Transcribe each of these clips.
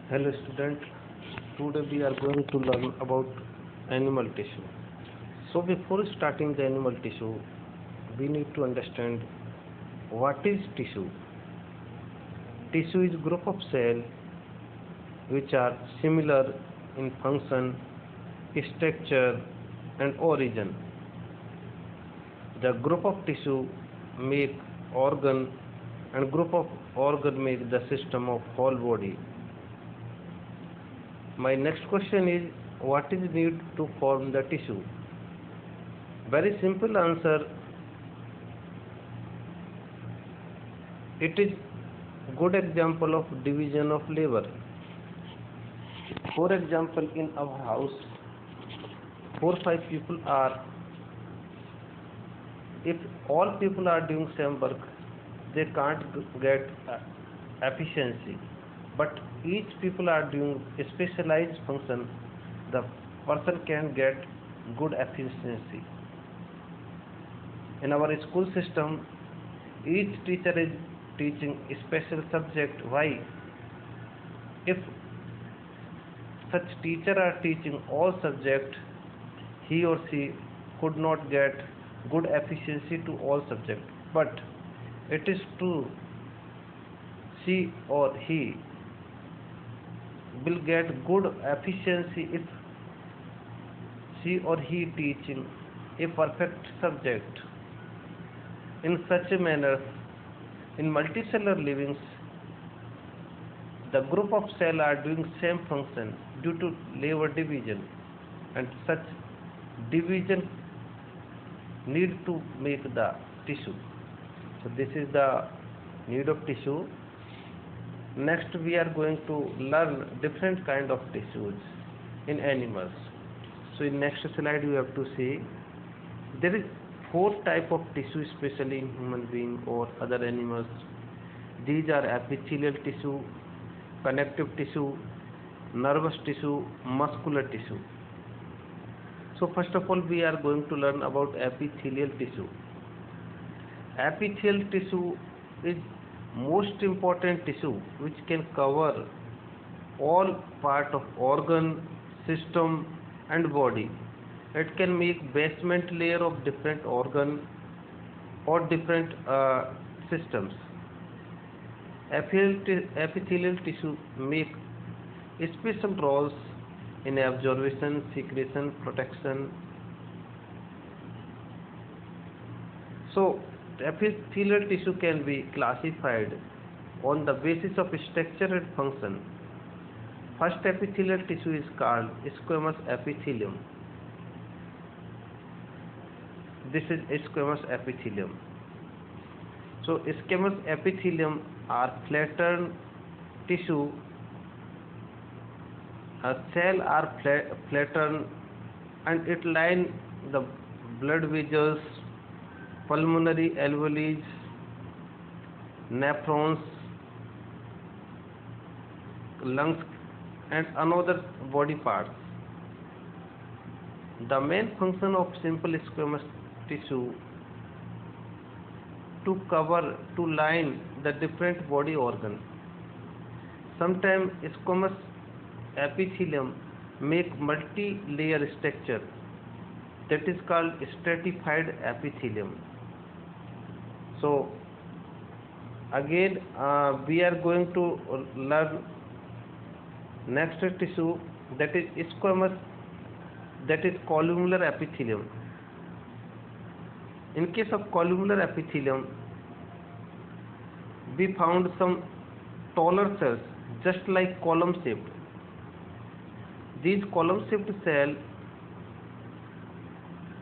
Hello student, today we are going to learn about animal tissue. So before starting the animal tissue, we need to understand what is tissue. Tissue is group of cells which are similar in function, structure and origin. The group of tissue make organ and group of organ make the system of whole body. My next question is, what is need to form the tissue? Very simple answer. It is good example of division of labor. For example, in our house, 4 5 people are. If all people are doing same work, they can't get efficiency. But each people are doing a specialized function, the person can get good efficiency. In our school system, each teacher is teaching a special subject. Why? If such teacher are teaching all subject, he or she could not get good efficiency to all subject. But it is true, she or he will get good efficiency if she or he teaching a perfect subject. In such a manner, in multicellular livings, the group of cells are doing same function due to labor division, and such division need to make the tissue. So this is the need of tissue. Next we are going to learn different kind of tissues in animals. So in next slide you have to see there is 4 type of tissue, especially in human being or other animals. These are epithelial tissue, connective tissue, nervous tissue, muscular tissue. So first of all we are going to learn about epithelial tissue. Epithelial tissue is most important tissue which can cover all part of organ, system and body. It can make basement layer of different organ or different systems. Epithelial tissue make special roles in absorption, secretion, protection. So epithelial tissue can be classified on the basis of structure and function. First epithelial tissue is called squamous epithelium. This is squamous epithelium. So squamous epithelium are flattened tissue. A cell are flattened and it line the blood vessels, pulmonary alveoli, nephrons, lungs and another body parts. The main function of simple squamous tissue to cover, to line the different body organs. Sometimes squamous epithelium make multi-layer structure, that is called stratified epithelium. So again we are going to learn next tissue, that is squamous, that is columnar epithelium. In case of columnar epithelium, we found some taller cells just like column shaped. These column shaped cells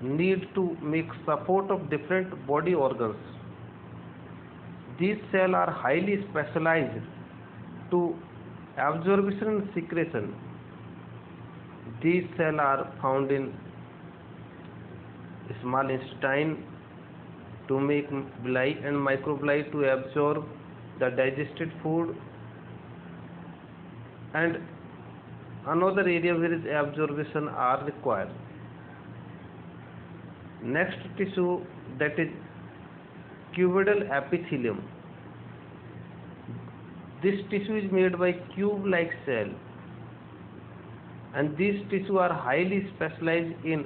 need to make support of different body organs. These cells are highly specialized to absorption and secretion. These cells are found in small intestine to make villi and microvilli to absorb the digested food, and another area where is absorption are required. Next tissue, that is cuboidal epithelium. This tissue is made by cube-like cell, and these tissues are highly specialized in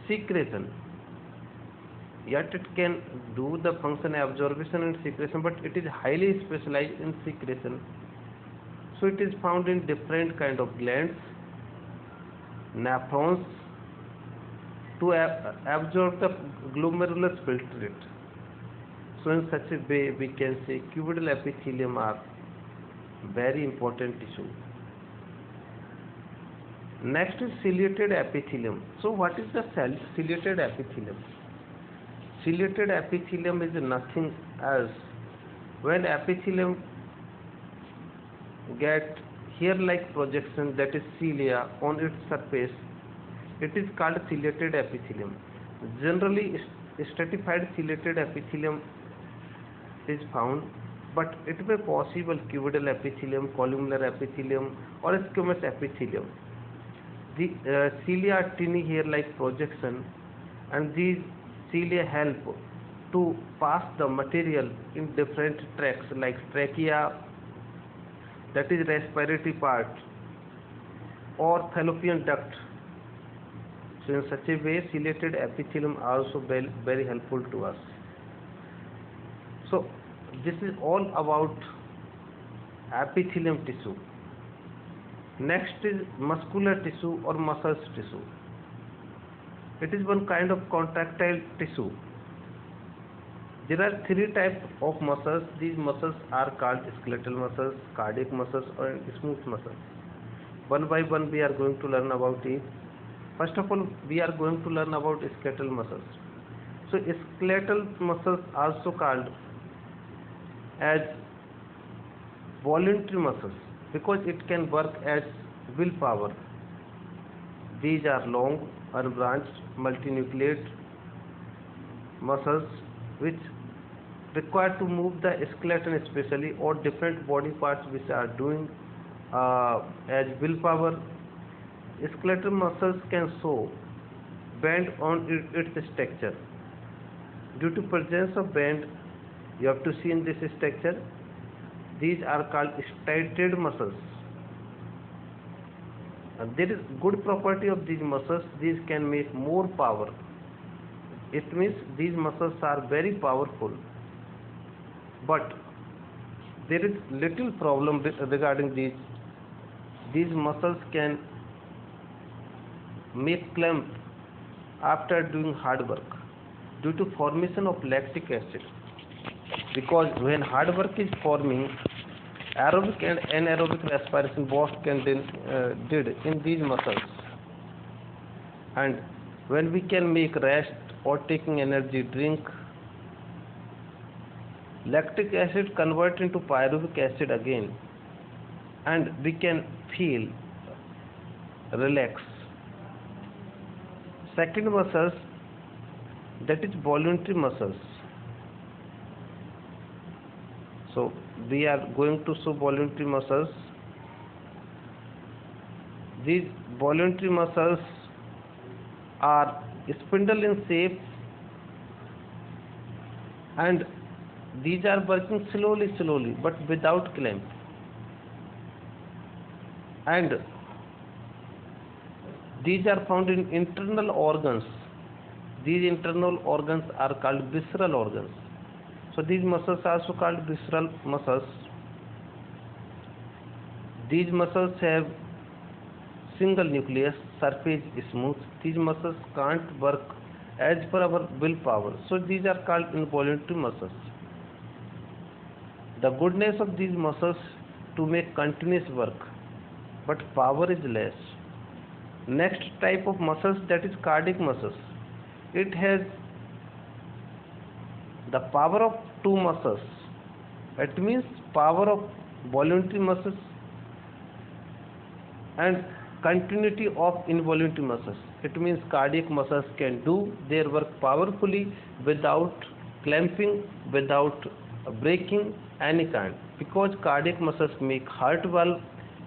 secretion. Yet it can do the function absorption and secretion, but it is highly specialized in secretion. So it is found in different kind of glands, nephrons, to absorb the glomerulus filtrate. So in such a way we can say cuboidal epithelium are very important tissue. Next is ciliated epithelium. So what is the ciliated epithelium? Ciliated epithelium is nothing else. When epithelium get hair-like projection, that is cilia, on its surface, it is called ciliated epithelium. Generally, stratified ciliated epithelium is found, but it may possible cuboidal epithelium, columnar epithelium, or squamous epithelium. The cilia are tiny hair-like projection, and these cilia help to pass the material in different tracts like trachea, that is respiratory part, or fallopian duct. So in such a way ciliated epithelium are also very, very helpful to us. So this is all about epithelium tissue. Next is muscular tissue or muscles tissue. It is one kind of contractile tissue. There are three types of muscles. These muscles are called skeletal muscles, cardiac muscles, and smooth muscles. One by one we are going to learn about it. First of all, we are going to learn about skeletal muscles. So skeletal muscles also called as voluntary muscles because it can work as willpower. These are long, unbranched, multinucleate muscles which require to move the skeleton especially, or different body parts which are doing as willpower. Skeletal muscles can show bend on its structure. Due to presence of bend, you have to see in this structure, these are called striated muscles. And there is good property of these muscles. These can make more power. It means these muscles are very powerful. But there is little problem regarding these. These muscles can make cramp after doing hard work due to formation of lactic acid. Because when hard work is forming, aerobic and anaerobic respiration both can did in these muscles, and when we can make rest or taking energy drink, lactic acid convert into pyruvic acid again, and we can feel relax. Second muscles, that is voluntary muscles. So we are going to show voluntary muscles. These voluntary muscles are spindle in shape, and these are working slowly but without clamp, and these are found in internal organs. These internal organs are called visceral organs. So these muscles are also called visceral muscles. These muscles have single nucleus, surface smooth. These muscles can't work as per our willpower. So these are called involuntary muscles. The goodness of these muscles to make continuous work, but power is less. Next type of muscles, that is cardiac muscles. It has the power of two muscles. It means power of voluntary muscles and continuity of involuntary muscles. It means cardiac muscles can do their work powerfully without clamping, without breaking any kind, because cardiac muscles make heart valve.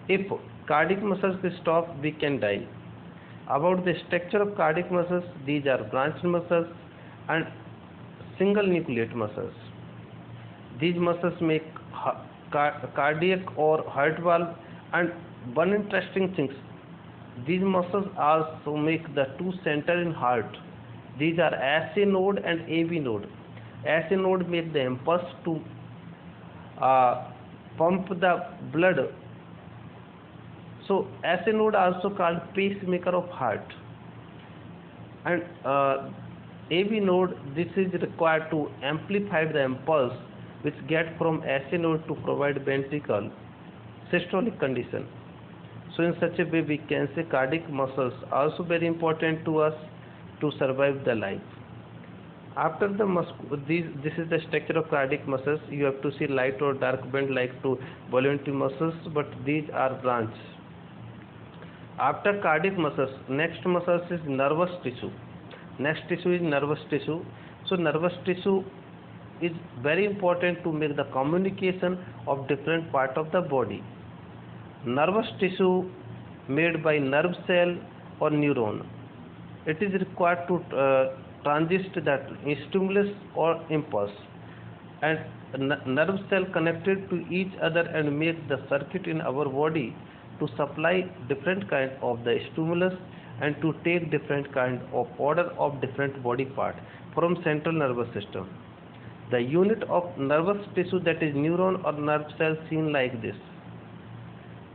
If cardiac muscles stop, we can die. About the structure of cardiac muscles, these are branched muscles and single nucleate muscles. These muscles make cardiac or heart valve. And one interesting thing, these muscles also make the two center in heart. These are SA node and AV node. SA node make the impulse to pump the blood. So SA node also called pacemaker of heart. And AV node, this is required to amplify the impulse which get from SA node to provide ventricle systolic condition. So in such a way we can say cardiac muscles also very important to us to survive the life. After the this is the structure of cardiac muscles. You have to see light or dark band like to voluntary muscles, but these are branches. After cardiac muscles, next muscles is nervous tissue. Next tissue is nervous tissue. So nervous tissue is very important to make the communication of different part of the body. Nervous tissue made by nerve cell or neuron. It is required to transist that stimulus or impulse, and nerve cell connected to each other and make the circuit in our body to supply different kind of the stimulus and to take different kind of order of different body part from central nervous system. The unit of nervous tissue, that is neuron or nerve cell, seen like this.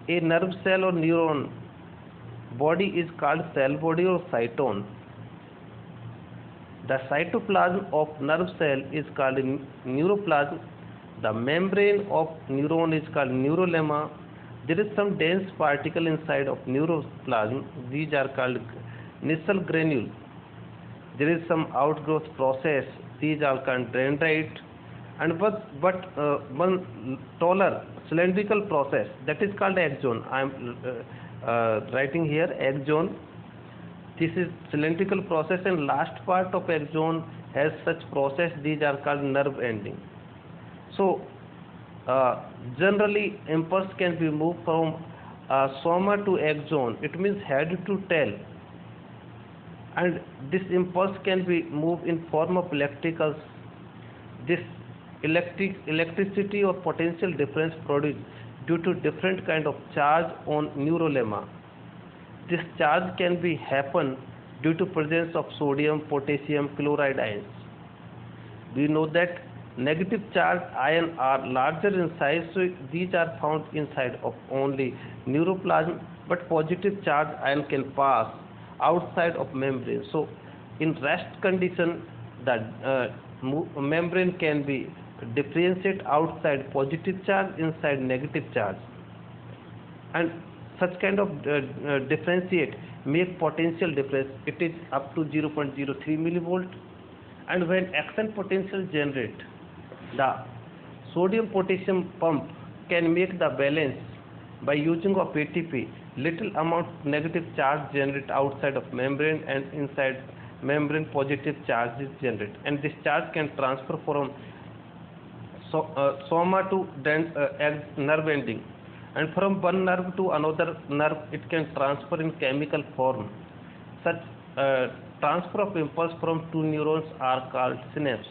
A nerve cell or neuron body is called cell body or cytone. The cytoplasm of nerve cell is called neuroplasm. The membrane of neuron is called neurolemma. There is some dense particle inside of neuroplasm. These are called nasal granule. There is some outgrowth process. These are called dendrite. And one taller cylindrical process, that is called axon. I am writing here axon. This is cylindrical process, and last part of axon has such process. These are called nerve ending. So generally impulse can be moved from soma to axon. It means head to tail, and this impulse can be moved in form of electricals. This electricity or potential difference produced due to different kind of charge on neurolemma. This charge can be happen due to presence of sodium, potassium, chloride ions. We know that negative charge ion are larger in size, so these are found inside of only neuroplasm, but positive charge ion can pass outside of membrane. So in rest condition, the membrane can be differentiate outside positive charge, inside negative charge, and such kind of differentiate make potential difference. It is up to 0.03 millivolt, and when action potential generate, the sodium potassium pump can make the balance by using of ATP. Little amount negative charge generate outside of membrane, and inside membrane positive charge is generated, and this charge can transfer from soma to nerve ending, and from one nerve to another nerve it can transfer in chemical form. Such transfer of impulse from two neurons are called synapse,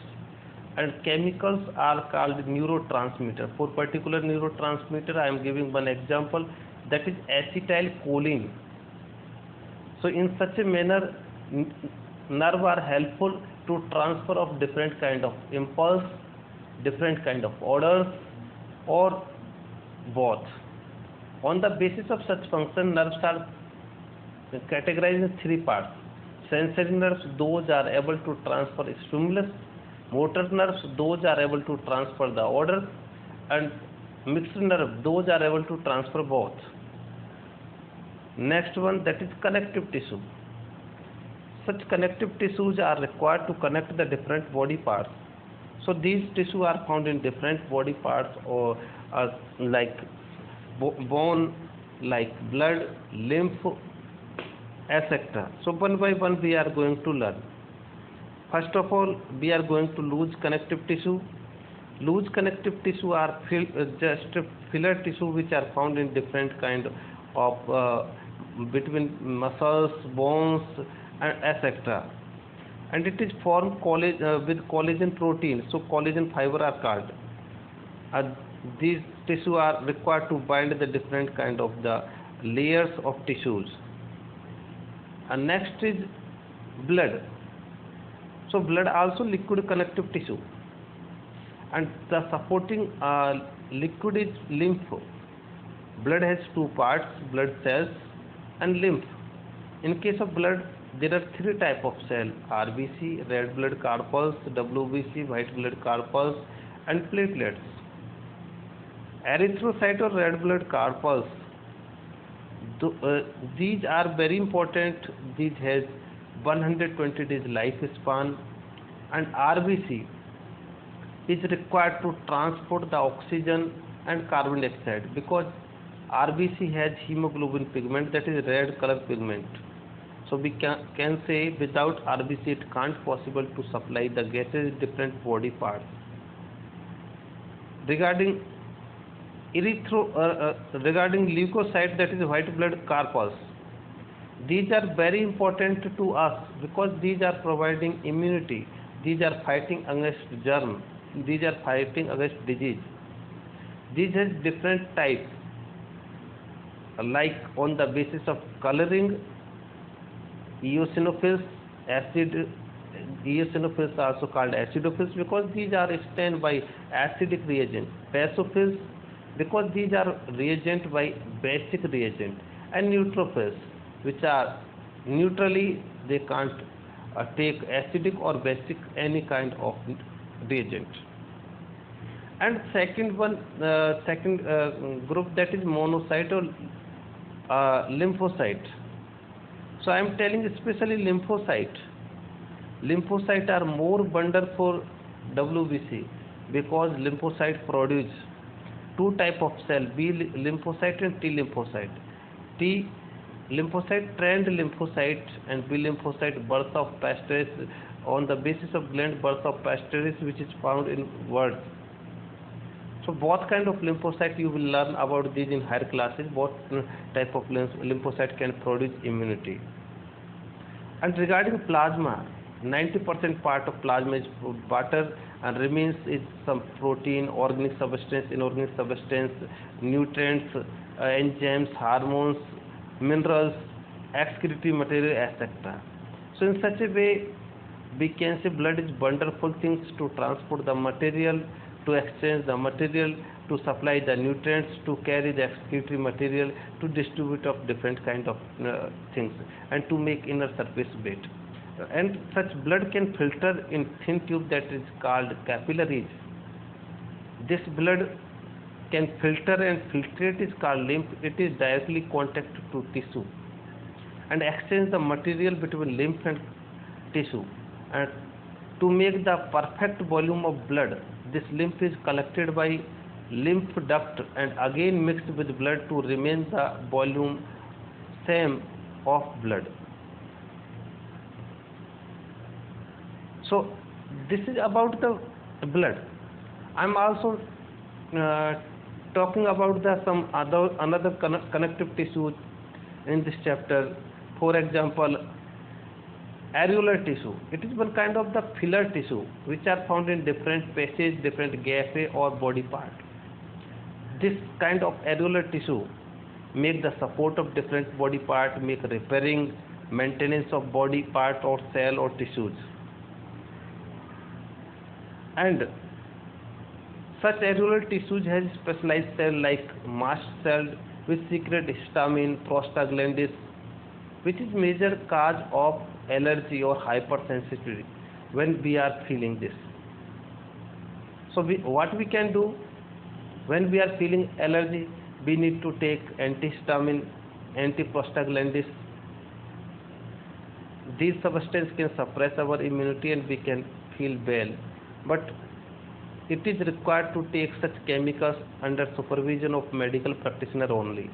and chemicals are called neurotransmitter. For particular neurotransmitter, I am giving one example, that is acetylcholine. So in such a manner, nerve are helpful to transfer of different kind of impulse, different kind of orders, or both. On the basis of such function, nerves are categorized in three parts. Sensory nerves, those are able to transfer stimulus. Motor nerves, those are able to transfer the order. And mixed nerve, those are able to transfer both. Next one, that is connective tissue. Such connective tissues are required to connect the different body parts. So these tissues are found in different body parts, or like bone, like blood, lymph, etc. So one by one we are going to learn. First of all, we are going to loose connective tissue. Loose connective tissue are just filler tissue which are found in different kind of between muscles, bones, and etc. And it is formed with collagen protein. So collagen fiber are called. these tissue are required to bind the different kind of the layers of tissues. And next is blood. So blood also liquid connective tissue, and the supporting liquid is lymph. Blood has two parts, blood cells and lymph. In case of blood, there are three type of cell: RBC, red blood corpuscles; WBC, white blood corpuscles; and platelets. Erythrocyte or red blood corpuscles, these are very important. These has 120 days lifespan, and RBC is required to transport the oxygen and carbon dioxide, because RBC has hemoglobin pigment, that is red color pigment. So we can say without RBC it can't possible to supply the gases in different body parts. Regarding regarding leukocyte, that is white blood corpuscles, these are very important to us because these are providing immunity. These are fighting against germ. These are fighting against disease. These has different types, like on the basis of coloring: eosinophils, eosinophils are also called acidophils because these are stained by acidic reagent; basophils because these are reagent by basic reagent; and neutrophils, which are neutrally, they can't take acidic or basic any kind of reagent. And second one, group, that is monocyte or lymphocyte. So I am telling especially lymphocyte. Lymphocyte are more bundle for WBC because lymphocyte produce two type of cell: B lymphocyte and T lymphocyte. T lymphocyte trained lymphocyte, and B lymphocyte birth of Pasteur's, on the basis of gland birth of Pasteur's, which is found in words. So both kind of lymphocyte you will learn about these in higher classes. Both type of lymphocyte can produce immunity. And regarding plasma, 90% part of plasma is water, and remains is some protein, organic substance, inorganic substance, nutrients, enzymes, hormones, minerals, excretory material, etc. So in such a way, we can say blood is wonderful things to transport the material, to exchange the material, to supply the nutrients, to carry the excretory material, to distribute of different kind of things, and to make inner surface bed. And such blood can filter in thin tube that is called capillaries. This blood can filter and filtrate is called lymph. It is directly contact to tissue and exchange the material between lymph and tissue. And to make the perfect volume of blood, this lymph is collected by lymph duct and again mixed with blood to remain the volume same of blood. So this is about the blood. I'm also talking about the some another connective tissues in this chapter. For example, areolar tissue. It is one kind of the filler tissue which are found in different passage, different gapes or body part. This kind of areolar tissue make the support of different body part, make repairing, maintenance of body part or cell or tissues. And such areolar tissues has specialized cell like mast cell which secrete histamine, prostaglandins, which is major cause of allergy or hypersensitivity when we are feeling this. So what we can do when we are feeling allergy, we need to take antihistamine, antiprostaglandins. These substances can suppress our immunity and we can feel well. But it is required to take such chemicals under supervision of medical practitioner only.